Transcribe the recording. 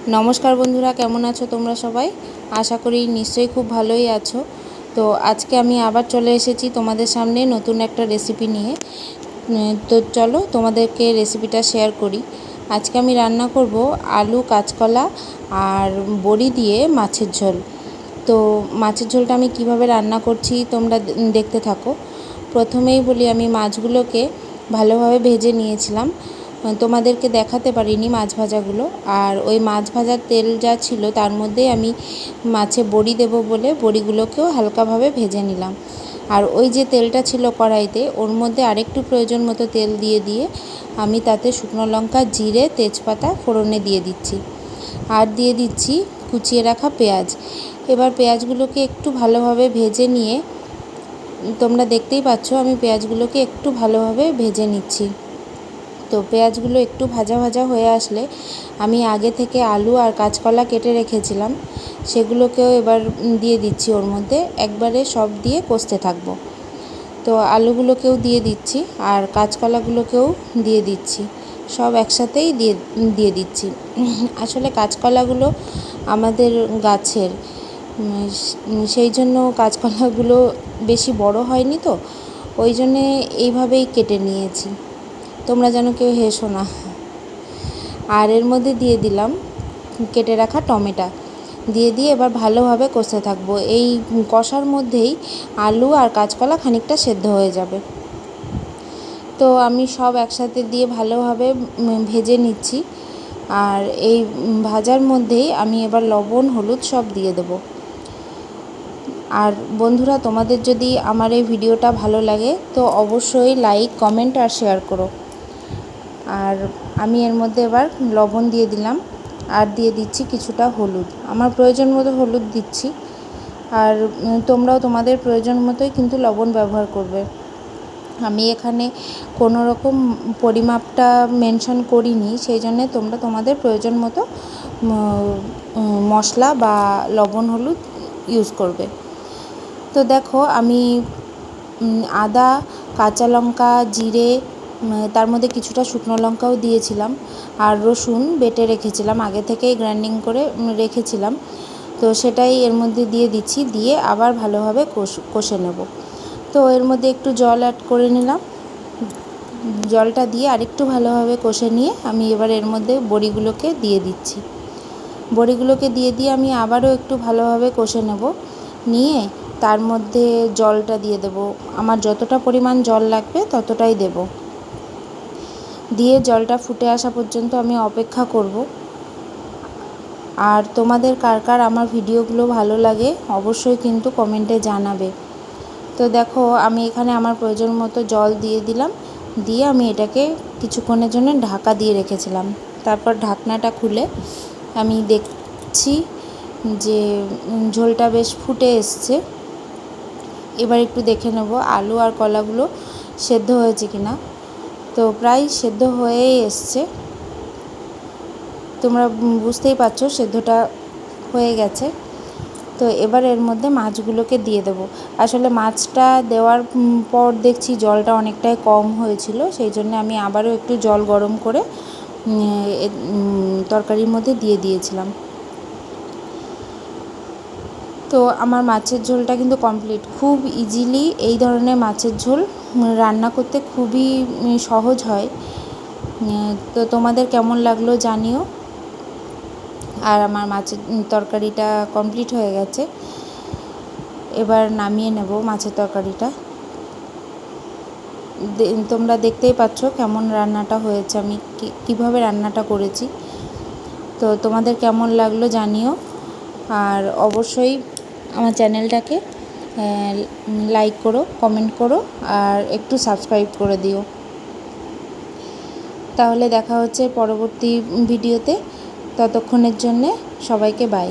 নমস্কার বন্ধুরা, কেমন আছো তোমরা সবাই? আশা করি নিশ্চয়ই খুব ভালোই আছো। তো আজকে আমি আবার চলে এসেছি তোমাদের সামনে নতুন একটা রেসিপি নিয়ে। তো চলো তোমাদেরকে রেসিপিটা শেয়ার করি। আজকে আমি রান্না করব আলু, কাঁচকলা আর বড়ি দিয়ে মাছের ঝোল। তো মাছের ঝোলটা আমি কিভাবে রান্না করছি তোমরা দেখতে থাকো। প্রথমেই বলি, আমি মাছগুলোকে ভালোভাবে ভেজে নিয়েছিলাম। তোমাদেরকে দেখাতে পারিনি মাছ ভাজাগুলো। আর ওই মাছ ভাজার তেল যা ছিল তার মধ্যেই আমি মাছে বড়ি দেবো বলে বড়িগুলোকেও হালকাভাবে ভেজে নিলাম। আর ওই যে তেলটা ছিল কড়াইতে, ওর মধ্যে আরেকটু প্রয়োজন মতো তেল দিয়ে আমি তাতে শুকনো লঙ্কা, জিরে, তেজপাতা ফোড়নে দিয়ে দিচ্ছি। আর দিয়ে দিচ্ছি কুচিয়ে রাখা পেঁয়াজ। এবার পেঁয়াজগুলোকে একটু ভালোভাবে ভেজে নিয়ে, তোমরা দেখতেই পাচ্ছ আমি পেঁয়াজগুলোকে একটু ভালোভাবে ভেজে নিচ্ছি। তো পেঁয়াজগুলো একটু ভাজা ভাজা হয়ে আসলে আমি আগে থেকে আলু আর কাঁচকলা কেটে রেখেছিলাম, সেগুলোকেও এবার দিয়ে দিচ্ছি ওর মধ্যে। একবারে সব দিয়ে কষতে থাকবো। তো আলুগুলোকেও দিয়ে দিচ্ছি আর কাঁচকলাগুলোকেও দিয়ে দিচ্ছি, সব একসাথেই দিয়ে দিচ্ছি। আসলে কাঁচকলাগুলো আমাদের গাছের, সেই জন্য কাঁচকলাগুলো বেশি বড় হয়নি, তো ওই জন্যে এইভাবেই কেটে নিয়েছি। তোমরা যেন কেউ হেসো না। আর এর মধ্যে দিয়ে দিলাম কেটে রাখা টমেটো, দিয়ে এবার ভালোভাবে কষতে থাকবো। এই কষার মধ্যেই আলু আর কাঁচকলা খানিকটা সেদ্ধ হয়ে যাবে। তো আমি সব একসাথে দিয়ে ভালোভাবে ভেজে নিচ্ছি। আর এই ভাজার মধ্যেই আমি এবার লবণ, হলুদ সব দিয়ে দেবো। আর বন্ধুরা, তোমাদের যদি আমার এই ভিডিওটা ভালো লাগে তো অবশ্যই লাইক, কমেন্ট আর শেয়ার করো। আর আমি এর মধ্যে এবার লবণ দিয়ে দিলাম আর দিয়ে দিচ্ছি কিছুটা হলুদ। আমার প্রয়োজন মতো হলুদ দিচ্ছি। আর তোমরাও তোমাদের প্রয়োজন মতোই কিন্তু লবণ ব্যবহার করবে। আমি এখানে কোনো রকম পরিমাপটা মেনশন করিনি, সেই জন্যে তোমরা তোমাদের প্রয়োজন মতো মশলা বা লবণ, হলুদ ইউজ করবে। তো দেখো আমি আদা, কাঁচা লঙ্কা, জিরে, তার মধ্যে কিছুটা শুকনো লঙ্কাও দিয়েছিলাম, আর রসুন বেটে রেখেছিলাম, আগে থেকেই গ্রাইন্ডিং করে রেখেছিলাম। তো সেটাই এর মধ্যে দিয়ে দিচ্ছি, দিয়ে আবার ভালোভাবে কষে নেব। তো এর মধ্যে একটু জল অ্যাড করে নিলাম। জলটা দিয়ে আরেকটু ভালোভাবে কষে নিয়ে আমি এবার এর মধ্যে বড়িগুলোকে দিয়ে দিচ্ছি। বড়িগুলোকে দিয়ে আমি আবারও একটু ভালোভাবে কষে নেব। নিয়ে তার মধ্যে জলটা দিয়ে দেব। আমার যতটা পরিমাণ জল লাগবে ততটাই দেব। দিয়ে জলটা ফুটে আসা পর্যন্ত আমি অপেক্ষা করব। আর তোমাদের কার কার আমার ভিডিওগুলো ভালো লাগে অবশ্যই কিন্তু কমেন্টে জানাবে। তো দেখো আমি এখানে আমার প্রয়োজন মতো জল দিয়ে দিলাম, দিয়ে আমি এটাকে কিছুক্ষণের জন্য ঢাকা দিয়ে রেখেছিলাম। তারপর ঢাকনাটা খুলে আমি দেখছি যে ঝোলটা বেশ ফুটে এসছে। এবার একটু দেখে নেব আলু আর কলাগুলো সেদ্ধ হয়েছে কিনা। তো প্রায় সেদ্ধ হয়েই এসছে, তোমরা বুঝতেই পারছো সেদ্ধটা হয়ে গেছে। তো এবার এর মধ্যে মাছগুলোকে দিয়ে দেবো। আসলে মাছটা দেওয়ার পর দেখছি জলটা অনেকটাই কম হয়েছিল, সেই জন্য আমি আবারও একটু জল গরম করে তরকারির মধ্যে দিয়ে দিয়েছিলাম। তো আমার মাছের ঝোলটা কিন্তু কমপ্লিট। খুব ইজিলি এই ধরনের মাছের ঝোল রান্না করতে খুবই সহজ হয়। তো তোমাদের কেমন লাগলো জানিও। আর আমার মাছের তরকারিটা কমপ্লিট হয়ে গেছে, এবার নামিয়ে নেব মাছের তরকারিটা। তোমরা দেখতেই পাচ্ছ কেমন রান্নাটা হয়েছে, আমি কীভাবে রান্নাটা করেছি। তো তোমাদের কেমন লাগলো জানিও। আর অবশ্যই আমার চ্যানেলটাকে লাইক করো, কমেন্ট করো আর একটু সাবস্ক্রাইব করে দিও। তাহলে দেখা হচ্ছে পরবর্তী ভিডিওতে। ততক্ষণের জন্যে সবাইকে বাই।